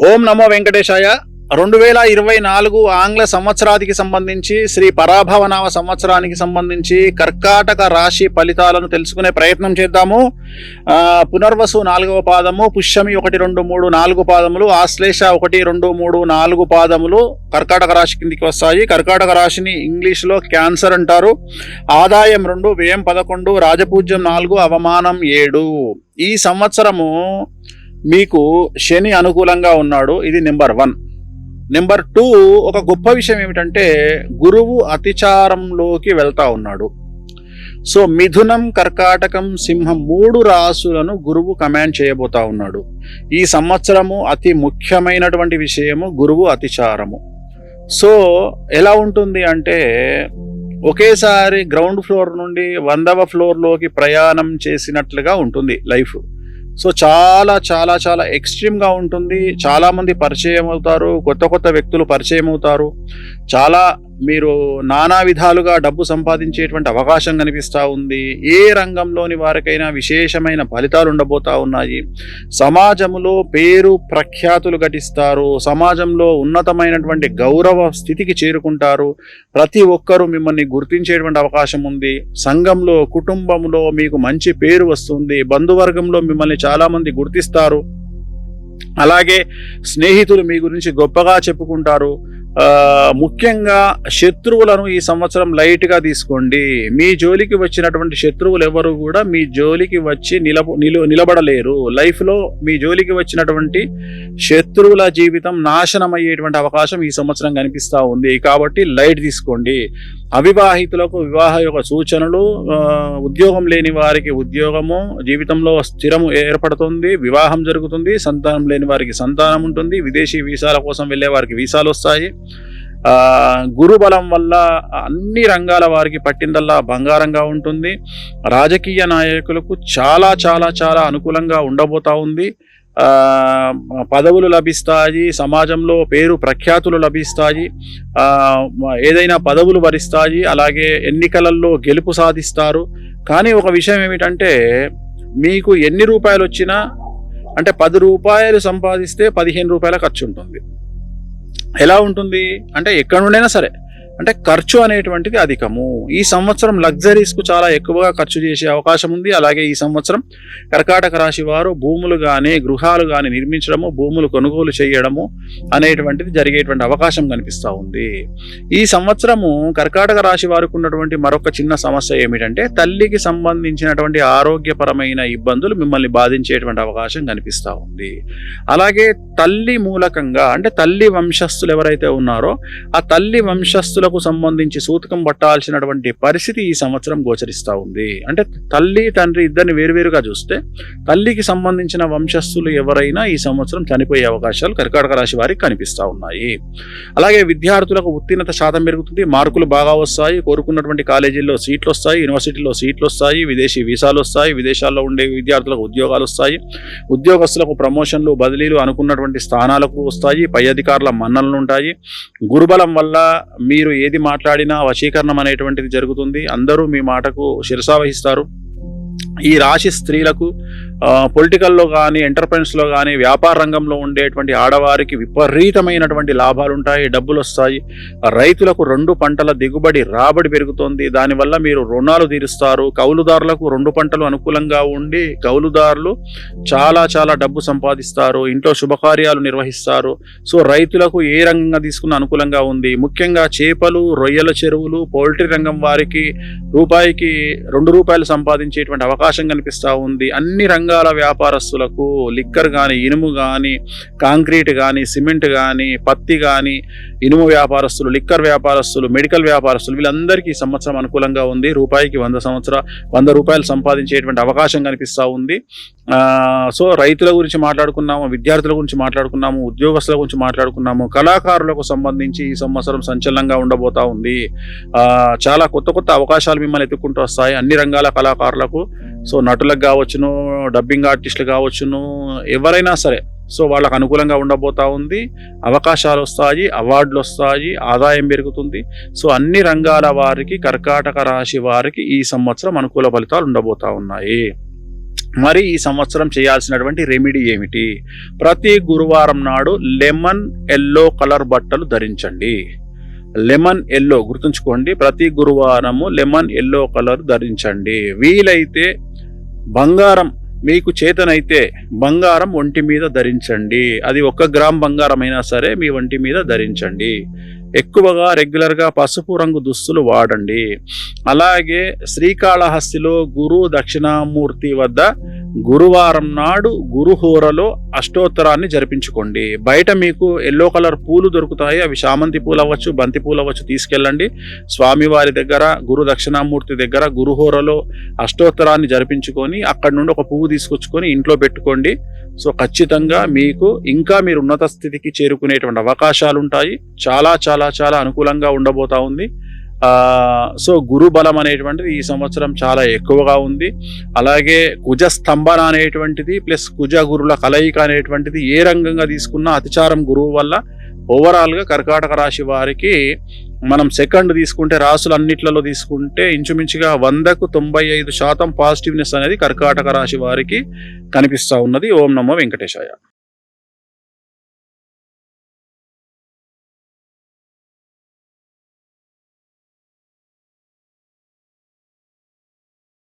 ఓం నమో వెంకటేశాయ. 2024 ఆంగ్ల సంవత్సరానికి సంబంధించి శ్రీ పరాభవనామ సంవత్సరానికి సంబంధించి కర్కాటక రాశి ఫలితాలను తెలుసుకునే ప్రయత్నం చేద్దాము. పునర్వసు 4వ పాదము, పుష్యమి 1, 2, 3, 4 పాదములు, ఆశ్లేష 1, 2, 3, 4 పాదములు కర్కాటక రాశి కిందికి వస్తాయి. కర్కాటక రాశిని ఇంగ్లీష్లో క్యాన్సర్ అంటారు. ఆదాయం 2, వ్యయం 11, రాజపూజ్యం 4, అవమానం 7. ఈ సంవత్సరము మీకు శని అనుకూలంగా ఉన్నాడు. ఇది నెంబర్ 1. నెంబర్ 2, ఒక గొప్ప విషయం ఏమిటంటే గురువు అతిచారంలోకి వెళ్తా ఉన్నాడు. సో మిథునం, కర్కాటకం, సింహం 3 రాశులను గురువు కమాండ్ చేయబోతా ఉన్నాడు. ఈ సంవత్సరము అతి ముఖ్యమైనటువంటి విషయము గురువు అతిచారము. సో ఎలా ఉంటుంది అంటే ఒకేసారి గ్రౌండ్ ఫ్లోర్ నుండి 100వ ఫ్లోర్లోకి ప్రయాణం చేసినట్లుగా ఉంటుంది లైఫ్. సో చాలా చాలా చాలా ఎక్స్ట్రీమ్గా ఉంటుంది. చాలామంది పరిచయం అవుతారు, కొత్త కొత్త వ్యక్తులు పరిచయం అవుతారు. చాలా మీరు నానా విధాలుగా డబ్బు సంపాదించేటువంటి అవకాశం కనిపిస్తూ ఉంది. ఏ రంగంలోని వారికైనా విశేషమైన ఫలితాలు ఉండబోతా ఉన్నాయి. సమాజంలో పేరు ప్రఖ్యాతులు ఘటిస్తారు. సమాజంలో ఉన్నతమైనటువంటి గౌరవ స్థితికి చేరుకుంటారు. ప్రతి ఒక్కరూ మిమ్మల్ని గుర్తించేటువంటి అవకాశం ఉంది. సంఘంలో, కుటుంబంలో మీకు మంచి పేరు వస్తుంది. బంధువర్గంలో మిమ్మల్ని చాలామంది గుర్తిస్తారు. అలాగే స్నేహితులు మీ గురించి గొప్పగా చెప్పుకుంటారు. ముఖ్యంగా శత్రువులను ఈ సంవత్సరం లైట్గా తీసుకోండి. మీ జోలికి వచ్చినటువంటి శత్రువులు ఎవరు కూడా మీ జోలికి వచ్చి నిలబడలేరు. లైఫ్లో మీ జోలికి వచ్చినటువంటి శత్రువుల జీవితం నాశనం అయ్యేటువంటి అవకాశం ఈ సంవత్సరం కనిపిస్తూ ఉంది. కాబట్టి లైట్ తీసుకోండి. అవివాహితులకు వివాహ యొక్క సూచనలు, ఉద్యోగం లేని వారికి ఉద్యోగము, జీవితంలో స్థిరము ఏర్పడుతుంది, వివాహం జరుగుతుంది. సంతానం లేని వారికి సంతానం ఉంటుంది. విదేశీ వీసాల కోసం వెళ్ళే వారికి వీసాలు వస్తాయి. గురుబలం వల్ల అన్ని రంగాల వారికి పట్టిందల్లా బంగారంగా ఉంటుంది. రాజకీయ నాయకులకు చాలా చాలా చాలా అనుకూలంగా ఉండబోతా ఉంది. పదవులు లభిస్తాయి. సమాజంలో పేరు ప్రఖ్యాతులు లభిస్తాయి. ఏదైనా పదవులు వరిస్తాయి. అలాగే ఎన్నికలలో గెలుపు సాధిస్తారు. కానీ ఒక విషయం ఏమిటంటే మీకు ఎన్ని రూపాయలు వచ్చినా, అంటే 10 రూపాయలు సంపాదిస్తే 15 రూపాయల ఖర్చు ఉంటుంది. ఎలా ఉంటుంది అంటే ఎక్కడి నుండైనా సరే, అంటే ఖర్చు అనేటువంటిది అధికము. ఈ సంవత్సరం లగ్జరీస్కు చాలా ఎక్కువగా ఖర్చు చేసే అవకాశం ఉంది. అలాగే ఈ సంవత్సరం కర్కాటక రాశి వారు భూములు కానీ గృహాలు కానీ నిర్మించడము, భూములు కొనుగోలు చేయడము అనేటువంటిది జరిగేటువంటి అవకాశం కనిపిస్తూ ఉంది. ఈ సంవత్సరము కర్కాటక రాశి వారికి ఉన్నటువంటి మరొక చిన్న సమస్య ఏమిటంటే తల్లికి సంబంధించినటువంటి ఆరోగ్యపరమైన ఇబ్బందులు మిమ్మల్ని బాధించేటువంటి అవకాశం కనిపిస్తూ ఉంది. అలాగే తల్లి మూలకంగా, అంటే తల్లి వంశస్థులు ఎవరైతే ఉన్నారో ఆ తల్లి వంశస్థులకు సంబంధించి సూతకం పట్టాల్సినటువంటి పరిస్థితి ఈ సంవత్సరం గోచరిస్తూ ఉంది. అంటే తల్లి తండ్రి ఇద్దరిని వేరువేరుగా చూస్తే తల్లికి సంబంధించిన వంశస్థులు ఎవరైనా ఈ సంవత్సరం చనిపోయే అవకాశాలు కర్కాటక రాశి వారికి కనిపిస్తూ ఉన్నాయి. అలాగే విద్యార్థులకు ఉత్తీర్ణత శాతం పెరుగుతుంది. మార్కులు బాగా వస్తాయి. కోరుకున్నటువంటి కాలేజీల్లో సీట్లు వస్తాయి. యూనివర్సిటీలో సీట్లు వస్తాయి. విదేశీ వీసాలు వస్తాయి. విదేశాల్లో ఉండే విద్యార్థులకు ఉద్యోగాలు వస్తాయి. ఉద్యోగస్తులకు ప్రమోషన్లు, బదిలీలు, అనుకున్నటువంటి స్థానాలకు వస్తాయి. పై అధికారుల మన్ననలు ఉంటాయి. గురుబలం వల్ల మీరు ఏది మాట్లాడినా వశీకరణం అనేటువంటిది జరుగుతుంది. అందరూ మీ మాటకు శిరసావహిస్తారు. ఈ రాశి స్త్రీలకు పొలిటికల్లో కానీ, ఎంటర్ప్రైన్స్లో కానీ, వ్యాపార రంగంలో ఉండేటువంటి ఆడవారికి విపరీతమైనటువంటి లాభాలు ఉంటాయి. డబ్బులు వస్తాయి. రైతులకు 2 పంటల దిగుబడి, రాబడి పెరుగుతుంది. దానివల్ల మీరు రుణాలు తీరుస్తారు. కౌలుదారులకు 2 పంటలు అనుకూలంగా ఉండి కౌలుదారులు చాలా చాలా డబ్బు సంపాదిస్తారు. ఇంట్లో శుభకార్యాలు నిర్వహిస్తారు. సో రైతులకు ఏ రంగంగా తీసుకున్న అనుకూలంగా ఉంది. ముఖ్యంగా చేపలు, రొయ్యల చెరువులు, పౌల్ట్రీ రంగం వారికి రూపాయికి 2 రూపాయలు సంపాదించేటువంటి అవకాశం కనిపిస్తూ ఉంది. అన్ని రంగాల వ్యాపారస్తులకు లిక్కర్ కానీ, ఇనుము కానీ, కాంక్రీట్ కానీ, సిమెంట్ కానీ, పత్తి కానీ, ఇనుము వ్యాపారస్తులు, లిక్కర్ వ్యాపారస్తులు, మెడికల్ వ్యాపారస్తులు వీళ్ళందరికీ ఈ సంవత్సరం అనుకూలంగా ఉంది. రూపాయికి 100 రూపాయలు సంపాదించేటువంటి అవకాశం కనిపిస్తూ ఉంది. సో రైతుల గురించి మాట్లాడుకున్నాము, విద్యార్థుల గురించి మాట్లాడుకున్నాము, ఉద్యోగస్తుల గురించి మాట్లాడుకున్నాము. కళాకారులకు సంబంధించి ఈ సంవత్సరం సంచలనంగా ఉండబోతా ఉంది. చాలా కొత్త కొత్త అవకాశాలు మిమ్మల్ని ఎత్తుక్కుంటూ వస్తాయి అన్ని రంగాల కళాకారులకు. సో నటులకు కావచ్చును, డబ్బింగ్ ఆర్టిస్టులు కావచ్చును, ఎవరైనా సరే సో వాళ్ళకు అనుకూలంగా ఉండబోతా ఉంది. అవకాశాలు వస్తాయి, అవార్డులు వస్తాయి, ఆదాయం పెరుగుతుంది. సో అన్ని రంగాల వారికి, కర్కాటక రాశి వారికి ఈ సంవత్సరం అనుకూల ఫలితాలు ఉండబోతా ఉన్నాయి. మరి ఈ సంవత్సరం చేయాల్సినటువంటి రెమెడీ ఏమిటి? ప్రతి గురువారం నాడు లెమన్ ఎల్లో కలర్ బట్టలు ధరించండి. లెమన్ ఎల్లో గుర్తుంచుకోండి, ప్రతి గురువారము లెమన్ ఎల్లో కలర్ ధరించండి. వీలైతే బంగారం, మీకు చేతనైతే బంగారం ఒంటి మీద ధరించండి. అది 1 గ్రామ్ బంగారం అయినా సరే మీ ఒంటి మీద ధరించండి. ఎక్కువగా రెగ్యులర్గా పసుపు రంగు దుస్తులు వాడండి. అలాగే శ్రీకాళహస్తిలో గురు దక్షిణామూర్తి వద్ద గురువారం నాడు గురుహోరలో అష్టోత్తరాన్ని జరిపించుకోండి. బయట మీకు ఎల్లో కలర్ పూలు దొరుకుతాయి, అవి చామంతి పూలు అవ్వచ్చు, బంతి పూలు అవ్వచ్చు, తీసుకెళ్ళండి. స్వామివారి దగ్గర గురు దక్షిణామూర్తి దగ్గర గురుహోరలో అష్టోత్తరాన్ని జరిపించుకొని అక్కడి నుండి ఒక పువ్వు తీసుకొచ్చుకొని ఇంట్లో పెట్టుకోండి. సో ఖచ్చితంగా మీకు ఇంకా మీరు ఉన్నత స్థితికి చేరుకునేటువంటి అవకాశాలు ఉంటాయి. చాలా చాలా చాలా అనుకూలంగా ఉండబోతా ఉంది. సో గురు బలం అనేటువంటిది ఈ సంవత్సరం చాలా ఎక్కువగా ఉంది. అలాగే కుజ స్తంభన అనేటువంటిది ప్లస్ కుజ గురుల కలయిక అనేటువంటిది ఏ రంగంగా తీసుకున్నా అతిచారం గురువు వల్ల ఓవరాల్గా కర్కాటక రాశి వారికి మనం సెకండ్ తీసుకుంటే రాసులన్నిట్లలో తీసుకుంటే ఇంచుమించుగా 100కు 95% పాజిటివ్నెస్ అనేది కర్కాటక రాశి వారికి కనిపిస్తూ ఉన్నది. ఓం నమో వెంకటేశాయ.